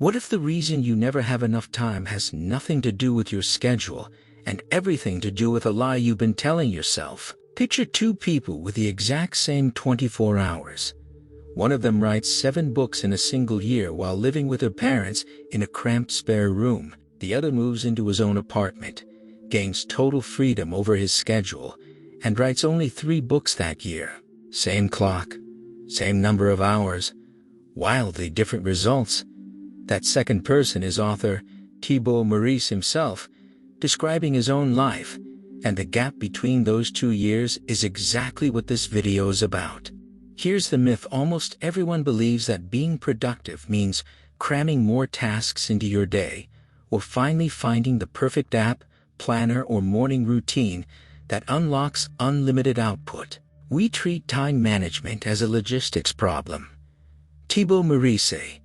What if the reason you never have enough time has nothing to do with your schedule and everything to do with a lie you've been telling yourself? Picture two people with the exact same 24 hours. One of them writes 7 books in a single year while living with her parents in a cramped spare room. The other moves into his own apartment, gains total freedom over his schedule, and writes only 3 books that year. Same clock, same number of hours, wildly different results. That second person is author Thibaut Meurisse himself, describing his own life, and the gap between those 2 years is exactly what this video is about. Here's the myth: almost everyone believes that being productive means cramming more tasks into your day, or finally finding the perfect app, planner, or morning routine that unlocks unlimited output. We treat time management as a logistics problem. Thibaut Meurisse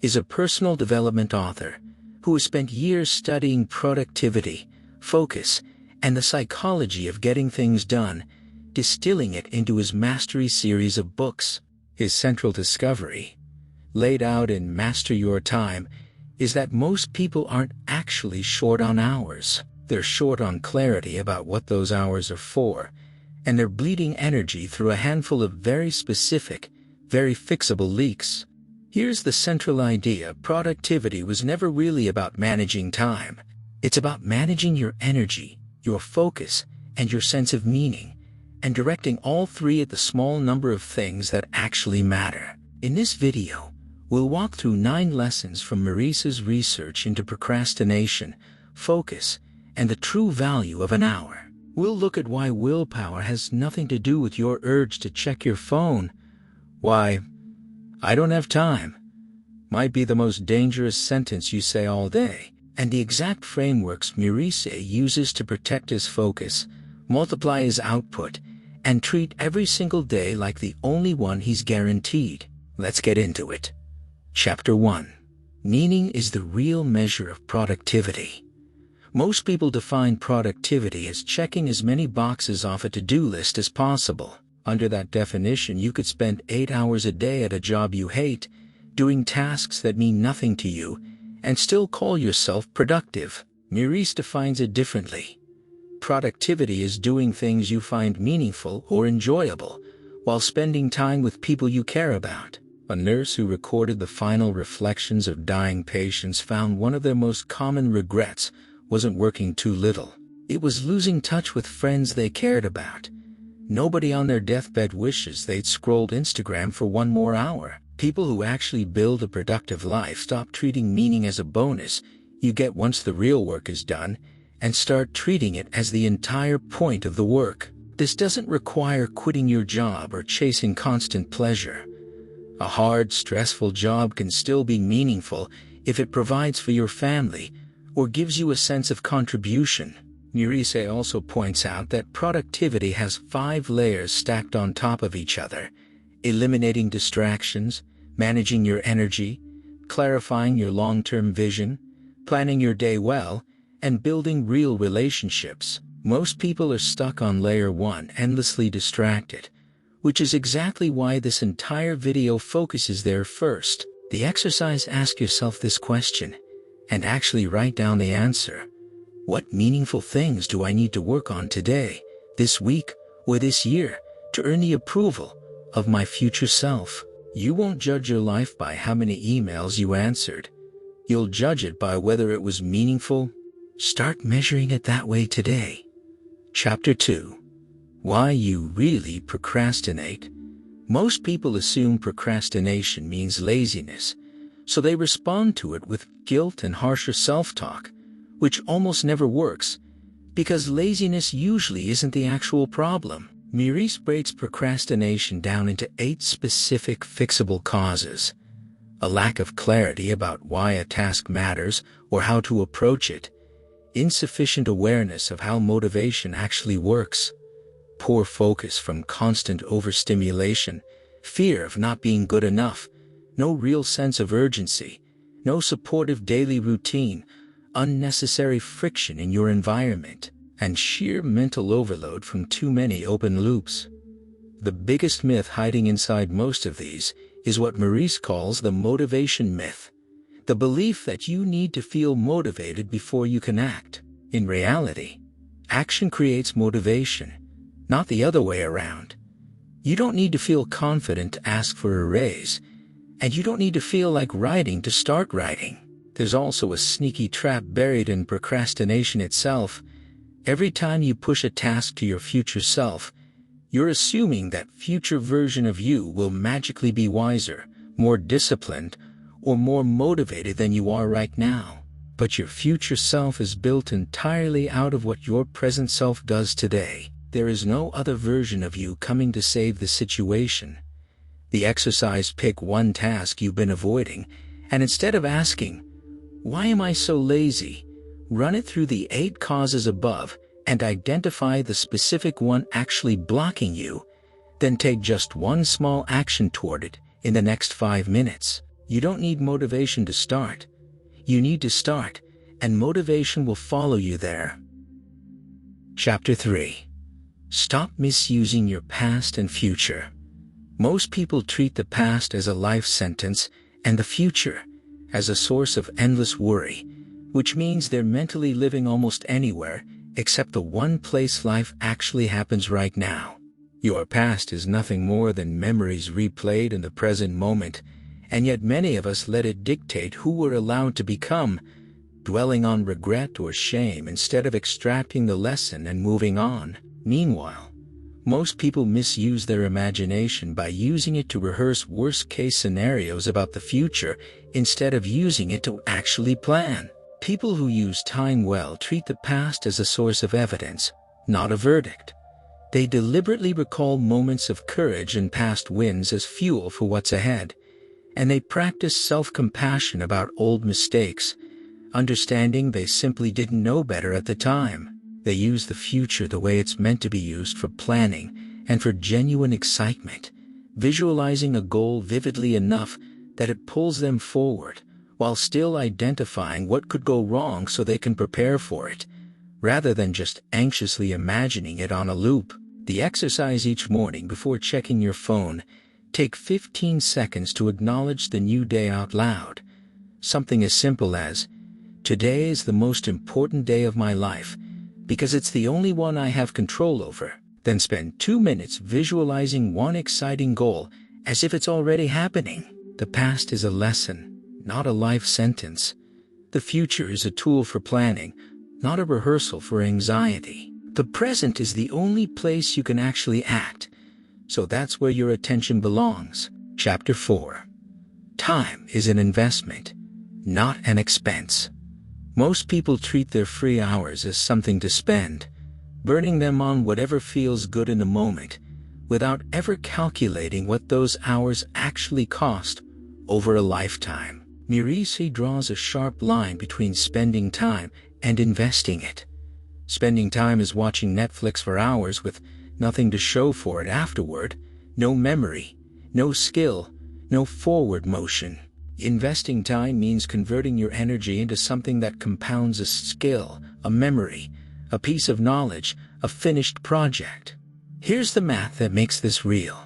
is a personal development author who has spent years studying productivity, focus, and the psychology of getting things done, distilling it into his mastery series of books. His central discovery, laid out in Master Your Time, is that most people aren't actually short on hours. They're short on clarity about what those hours are for, and they're bleeding energy through a handful of very specific, very fixable leaks. Here's the central idea: productivity was never really about managing time. It's about managing your energy, your focus, and your sense of meaning, and directing all 3 at the small number of things that actually matter. In this video, we'll walk through 9 lessons from Meurisse's research into procrastination, focus, and the true value of an hour. We'll look at why willpower has nothing to do with your urge to check your phone. Why "I don't have time" might be the most dangerous sentence you say all day, and the exact frameworks Meurisse uses to protect his focus, multiply his output, and treat every single day like the only one he's guaranteed. Let's get into it. Chapter 1. Meaning is the real measure of productivity. Most people define productivity as checking as many boxes off a to-do list as possible. Under that definition, you could spend 8 hours a day at a job you hate, doing tasks that mean nothing to you, and still call yourself productive. Meurisse defines it differently. Productivity is doing things you find meaningful or enjoyable, while spending time with people you care about. A nurse who recorded the final reflections of dying patients found one of their most common regrets wasn't working too little. It was losing touch with friends they cared about. Nobody on their deathbed wishes they'd scrolled Instagram for 1 more hour. People who actually build a productive life stop treating meaning as a bonus you get once the real work is done, and start treating it as the entire point of the work. This doesn't require quitting your job or chasing constant pleasure. A hard, stressful job can still be meaningful if it provides for your family or gives you a sense of contribution. Meurisse also points out that productivity has 5 layers stacked on top of each other: eliminating distractions, managing your energy, clarifying your long-term vision, planning your day well, and building real relationships. Most people are stuck on layer 1, endlessly distracted, which is exactly why this entire video focuses there first. The exercise: ask yourself this question, and actually write down the answer. What meaningful things do I need to work on today, this week, or this year, to earn the approval of my future self? You won't judge your life by how many emails you answered. You'll judge it by whether it was meaningful. Start measuring it that way today. Chapter 2. Why you really procrastinate. Most people assume procrastination means laziness, so they respond to it with guilt and harsher self-talk, which almost never works, because laziness usually isn't the actual problem. Meurisse breaks procrastination down into 8 specific fixable causes: a lack of clarity about why a task matters or how to approach it, insufficient awareness of how motivation actually works, poor focus from constant overstimulation, fear of not being good enough, no real sense of urgency, no supportive daily routine, unnecessary friction in your environment, and sheer mental overload from too many open loops. The biggest myth hiding inside most of these is what Meurisse calls the motivation myth. The belief that you need to feel motivated before you can act. In reality, action creates motivation, not the other way around. You don't need to feel confident to ask for a raise, and you don't need to feel like writing to start writing. There's also a sneaky trap buried in procrastination itself. Every time you push a task to your future self, you're assuming that future version of you will magically be wiser, more disciplined, or more motivated than you are right now. But your future self is built entirely out of what your present self does today. There is no other version of you coming to save the situation. The exercise: pick one task you've been avoiding, and instead of asking, "Why am I so lazy?" run it through the 8 causes above and identify the specific one actually blocking you. Then take just one small action toward it in the next 5 minutes. You don't need motivation to start. You need to start, and motivation will follow you there. Chapter 3. Stop misusing your past and future. Most people treat the past as a life sentence and the future as a source of endless worry, which means they're mentally living almost anywhere except the one place life actually happens right now. Your past is nothing more than memories replayed in the present moment, and yet many of us let it dictate who we're allowed to become, dwelling on regret or shame instead of extracting the lesson and moving on. Meanwhile, most people misuse their imagination by using it to rehearse worst-case scenarios about the future instead of using it to actually plan. People who use time well treat the past as a source of evidence, not a verdict. They deliberately recall moments of courage and past wins as fuel for what's ahead, and they practice self-compassion about old mistakes, understanding they simply didn't know better at the time. They use the future the way it's meant to be used, for planning and for genuine excitement, visualizing a goal vividly enough that it pulls them forward, while still identifying what could go wrong so they can prepare for it, rather than just anxiously imagining it on a loop. The exercise: each morning before checking your phone, take 15 seconds to acknowledge the new day out loud. Something as simple as, "Today is the most important day of my life, because it's the only one I have control over." Then spend 2 minutes visualizing one exciting goal as if it's already happening. The past is a lesson, not a life sentence. The future is a tool for planning, not a rehearsal for anxiety. The present is the only place you can actually act, so that's where your attention belongs. Chapter 4. Time is an investment, not an expense. Most people treat their free hours as something to spend, burning them on whatever feels good in the moment, without ever calculating what those hours actually cost over a lifetime. Meurisse draws a sharp line between spending time and investing it. Spending time is watching Netflix for hours with nothing to show for it afterward, no memory, no skill, no forward motion. Investing time means converting your energy into something that compounds: a skill, a memory, a piece of knowledge, a finished project. Here's the math that makes this real.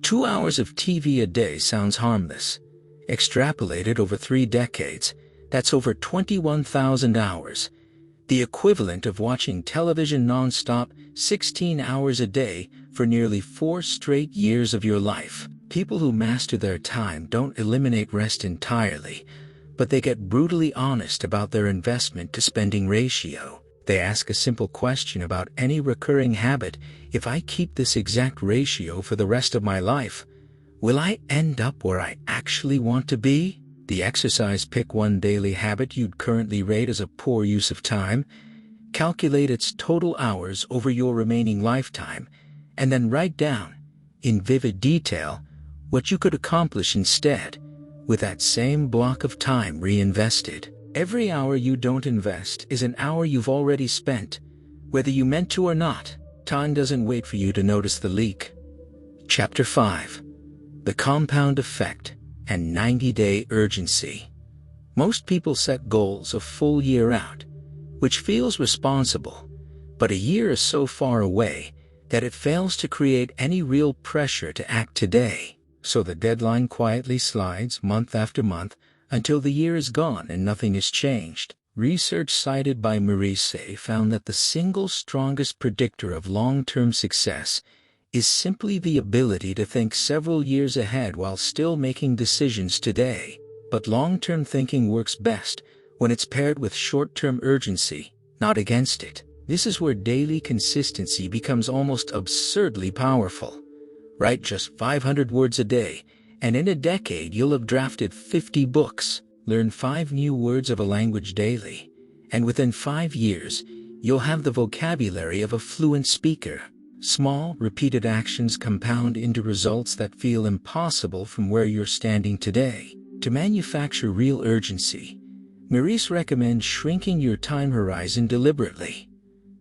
2 hours of TV a day sounds harmless. Extrapolated over 3 decades, that's over 21,000 hours. The equivalent of watching television non-stop 16 hours a day for nearly 4 straight years of your life. People who master their time don't eliminate rest entirely, but they get brutally honest about their investment to spending ratio. They ask a simple question about any recurring habit: if I keep this exact ratio for the rest of my life, will I end up where I actually want to be? The exercise: pick one daily habit you'd currently rate as a poor use of time, calculate its total hours over your remaining lifetime, and then write down, in vivid detail, what you could accomplish instead, with that same block of time reinvested. Every hour you don't invest is an hour you've already spent, whether you meant to or not. Time doesn't wait for you to notice the leak. Chapter 5. The compound effect and 90-day urgency. Most people set goals a full year out, which feels responsible, but a year is so far away that it fails to create any real pressure to act today. So the deadline quietly slides month after month until the year is gone and nothing has changed. Research cited by Meurisse found that the single strongest predictor of long-term success is simply the ability to think several years ahead while still making decisions today. But long-term thinking works best when it's paired with short-term urgency, not against it. This is where daily consistency becomes almost absurdly powerful. Write just 500 words a day, and in a decade you'll have drafted 50 books. Learn 5 new words of a language daily, and within 5 years, you'll have the vocabulary of a fluent speaker. Small, repeated actions compound into results that feel impossible from where you're standing today. To manufacture real urgency, Meurisse recommends shrinking your time horizon deliberately.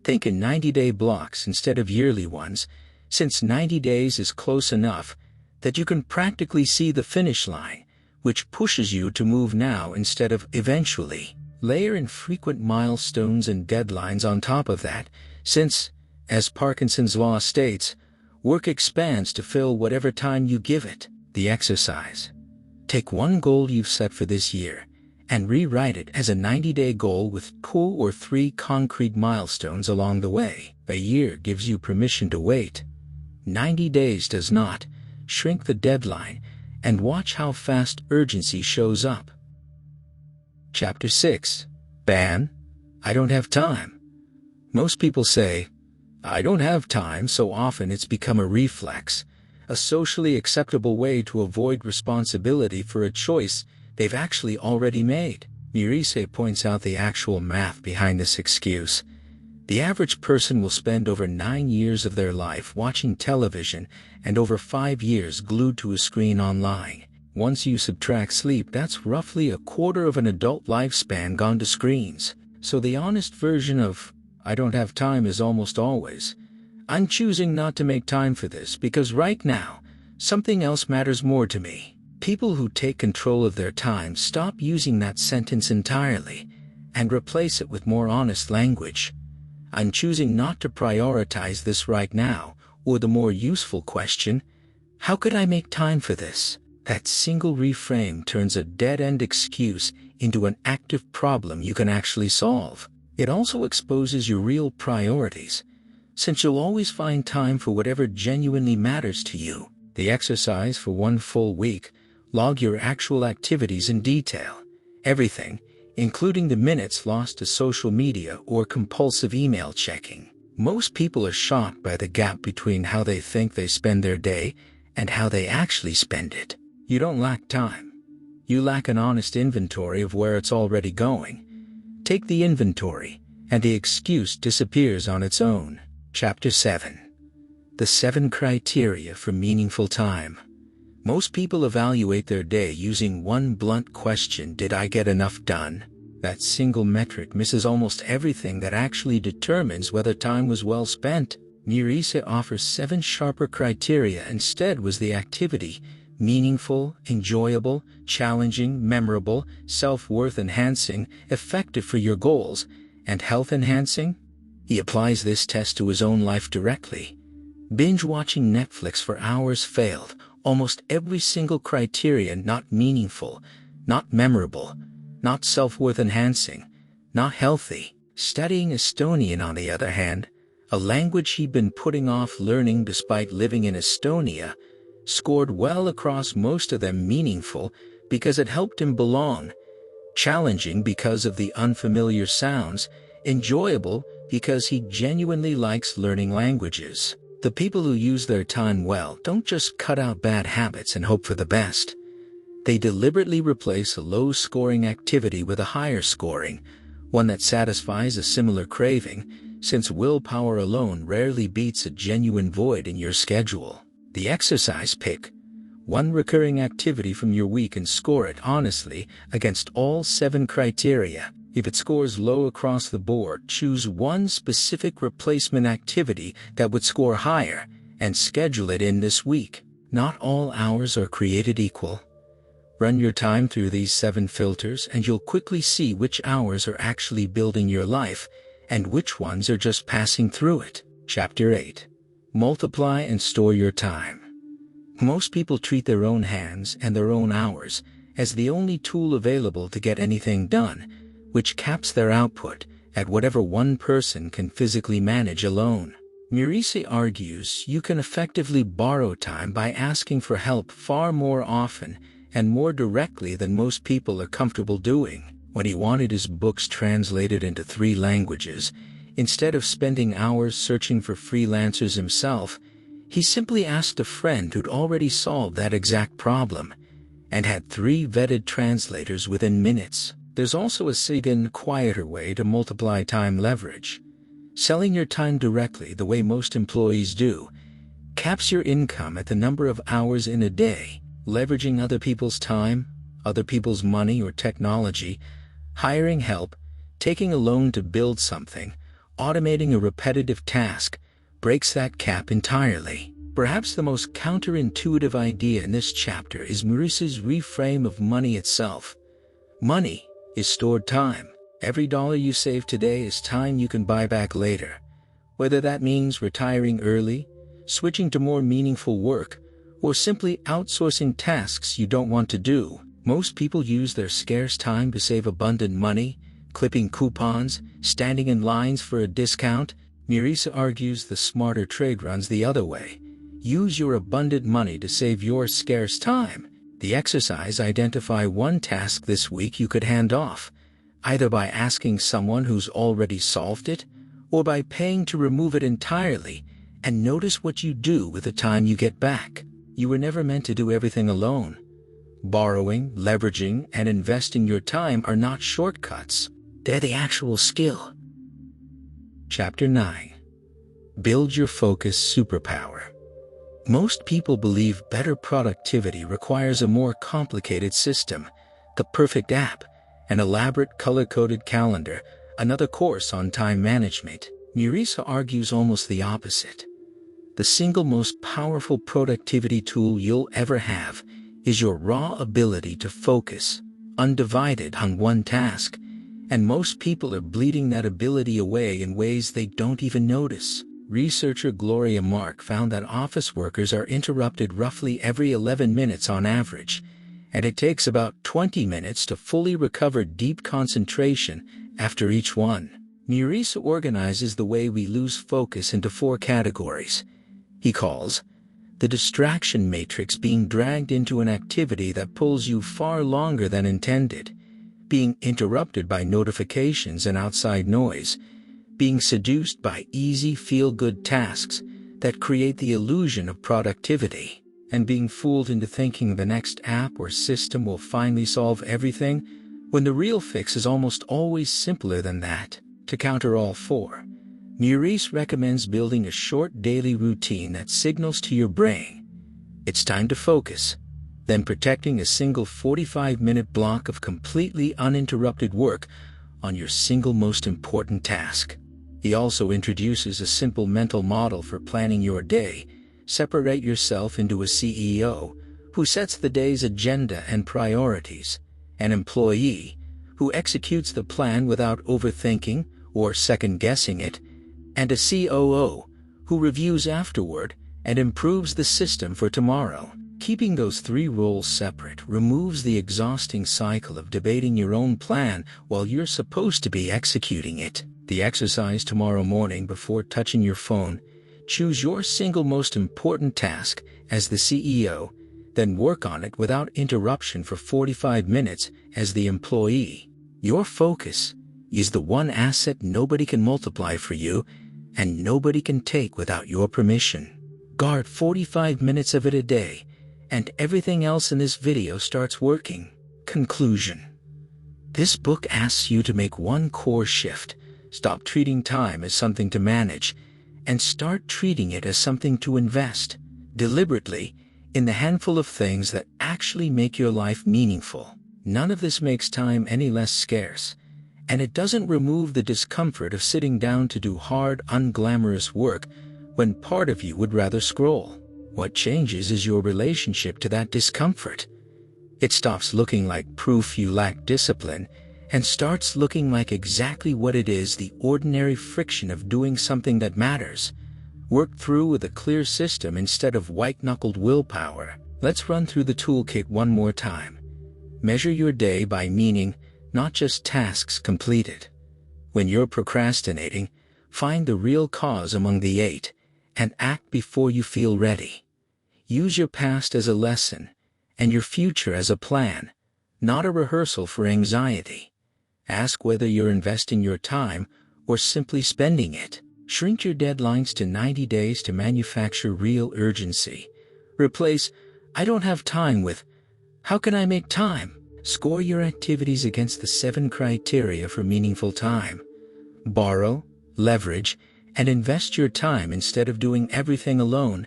Think in 90-day blocks instead of yearly ones, since 90 days is close enough that you can practically see the finish line, which pushes you to move now instead of eventually. Layer in frequent milestones and deadlines on top of that, since, as Parkinson's law states, work expands to fill whatever time you give it. The exercise. Take one goal you've set for this year and rewrite it as a 90-day goal with 2 or 3 concrete milestones along the way. A year gives you permission to wait. 90 days does not. Shrink the deadline and watch how fast urgency shows up. Chapter 6. Ban. I don't have time. Most people say, I don't have time, so often it's become a reflex, a socially acceptable way to avoid responsibility for a choice they've actually already made. Meurisse points out the actual math behind this excuse. The average person will spend over 9 years of their life watching television and over 5 years glued to a screen online. Once you subtract sleep, that's roughly a quarter of an adult lifespan gone to screens. So the honest version of, I don't have time is almost always, I'm choosing not to make time for this because right now, something else matters more to me. People who take control of their time stop using that sentence entirely and replace it with more honest language. I'm choosing not to prioritize this right now, or the more useful question, how could I make time for this? That single reframe turns a dead-end excuse into an active problem you can actually solve. It also exposes your real priorities, since you'll always find time for whatever genuinely matters to you. The exercise for 1 full week, log your actual activities in detail. Everything, including the minutes lost to social media or compulsive email checking. Most people are shocked by the gap between how they think they spend their day and how they actually spend it. You don't lack time. You lack an honest inventory of where it's already going. Take the inventory, and the excuse disappears on its own. Chapter 7. The 7 criteria for meaningful time. Most people evaluate their day using one blunt question: did I get enough done? That single metric misses almost everything that actually determines whether time was well spent. Meurisse offers 7 sharper criteria instead. Was the activity meaningful, enjoyable, challenging, memorable, self-worth enhancing, effective for your goals, and health enhancing? He applies this test to his own life directly. Binge-watching Netflix for hours failed. Almost every single criterion: not meaningful, not memorable, not self-worth enhancing, not healthy. Studying Estonian, on the other hand, a language he'd been putting off learning despite living in Estonia, scored well across most of them. Meaningful because it helped him belong, challenging because of the unfamiliar sounds, enjoyable because he genuinely likes learning languages. The people who use their time well don't just cut out bad habits and hope for the best. They deliberately replace a low-scoring activity with a higher-scoring, one that satisfies a similar craving, since willpower alone rarely beats a genuine void in your schedule. The exercise: pick one recurring activity from your week and score it honestly against all 7 criteria. If it scores low across the board, choose one specific replacement activity that would score higher and schedule it in this week. Not all hours are created equal. Run your time through these 7 filters and you'll quickly see which hours are actually building your life and which ones are just passing through it. Chapter 8. Multiply and store your time. Most people treat their own hands and their own hours as the only tool available to get anything done, which caps their output at whatever one person can physically manage alone. Meurisse argues you can effectively borrow time by asking for help far more often and more directly than most people are comfortable doing. When he wanted his books translated into 3 languages, instead of spending hours searching for freelancers himself, he simply asked a friend who'd already solved that exact problem and had 3 vetted translators within minutes. There's also a second, quieter way to multiply time leverage. Selling your time directly the way most employees do caps your income at the number of hours in a day. Leveraging other people's time, other people's money or technology, hiring help, taking a loan to build something, automating a repetitive task breaks that cap entirely. Perhaps the most counterintuitive idea in this chapter is Meurisse's reframe of money itself. Money is stored time. Every dollar you save today is time you can buy back later. Whether that means retiring early, switching to more meaningful work, or simply outsourcing tasks you don't want to do, most people use their scarce time to save abundant money, clipping coupons, standing in lines for a discount. Meurisse argues the smarter trade runs the other way. Use your abundant money to save your scarce time. The exercise: identify one task this week you could hand off, either by asking someone who's already solved it, or by paying to remove it entirely, and notice what you do with the time you get back. You were never meant to do everything alone. Borrowing, leveraging, and investing your time are not shortcuts. They're the actual skill. Chapter 9. Build your focus superpower. Most people believe better productivity requires a more complicated system, the perfect app, an elaborate color-coded calendar, another course on time management. Meurisse argues almost the opposite. The single most powerful productivity tool you'll ever have is your raw ability to focus, undivided, on one task, and most people are bleeding that ability away in ways they don't even notice. Researcher Gloria Mark found that office workers are interrupted roughly every 11 minutes on average, and it takes about 20 minutes to fully recover deep concentration after each one. Meurisse organizes the way we lose focus into 4 categories. He calls the distraction matrix: being dragged into an activity that pulls you far longer than intended, being interrupted by notifications and outside noise, being seduced by easy feel-good tasks that create the illusion of productivity, and being fooled into thinking the next app or system will finally solve everything, when the real fix is almost always simpler than that. To counter all 4, Meurisse recommends building a short daily routine that signals to your brain it's time to focus, then protecting a single 45-minute block of completely uninterrupted work on your single most important task. He also introduces a simple mental model for planning your day. Separate yourself into a CEO who sets the day's agenda and priorities, an employee who executes the plan without overthinking or second-guessing it, and a COO who reviews afterward and improves the system for tomorrow. Keeping those 3 roles separate removes the exhausting cycle of debating your own plan while you're supposed to be executing it. The exercise tomorrow morning: before touching your phone, choose your single most important task as the CEO, then work on it without interruption for 45 minutes as the employee. Your focus is the one asset nobody can multiply for you, and nobody can take without your permission. Guard 45 minutes of it a day, and everything else in this video starts working. Conclusion. This book asks you to make one core shift: stop treating time as something to manage, and start treating it as something to invest, deliberately, in the handful of things that actually make your life meaningful. None of this makes time any less scarce, and it doesn't remove the discomfort of sitting down to do hard, unglamorous work when part of you would rather scroll. What changes is your relationship to that discomfort. It stops looking like proof you lack discipline and starts looking like exactly what it is: the ordinary friction of doing something that matters, worked through with a clear system instead of white-knuckled willpower. Let's run through the toolkit one more time. Measure your day by meaning, not just tasks completed. When you're procrastinating, find the real cause among the 8, and act before you feel ready. Use your past as a lesson, and your future as a plan, not a rehearsal for anxiety. Ask whether you're investing your time or simply spending it. Shrink your deadlines to 90 days to manufacture real urgency. Replace, "I don't have time" with, "How can I make time?" Score your activities against the 7 criteria for meaningful time. Borrow, leverage, and invest your time instead of doing everything alone,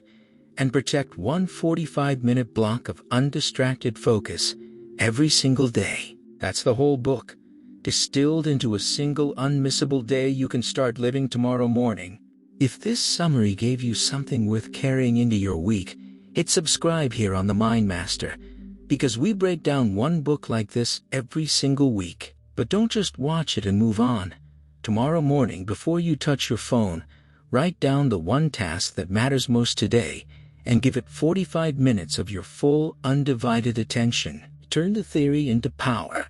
and protect one 45-minute block of undistracted focus every single day. That's the whole book, distilled into a single unmissable day you can start living tomorrow morning. If this summary gave you something worth carrying into your week, hit subscribe here on The Mind Master, because we break down one book like this every single week. But don't just watch it and move on. Tomorrow morning, before you touch your phone, write down the one task that matters most today and give it 45 minutes of your full, undivided attention. Turn the theory into power.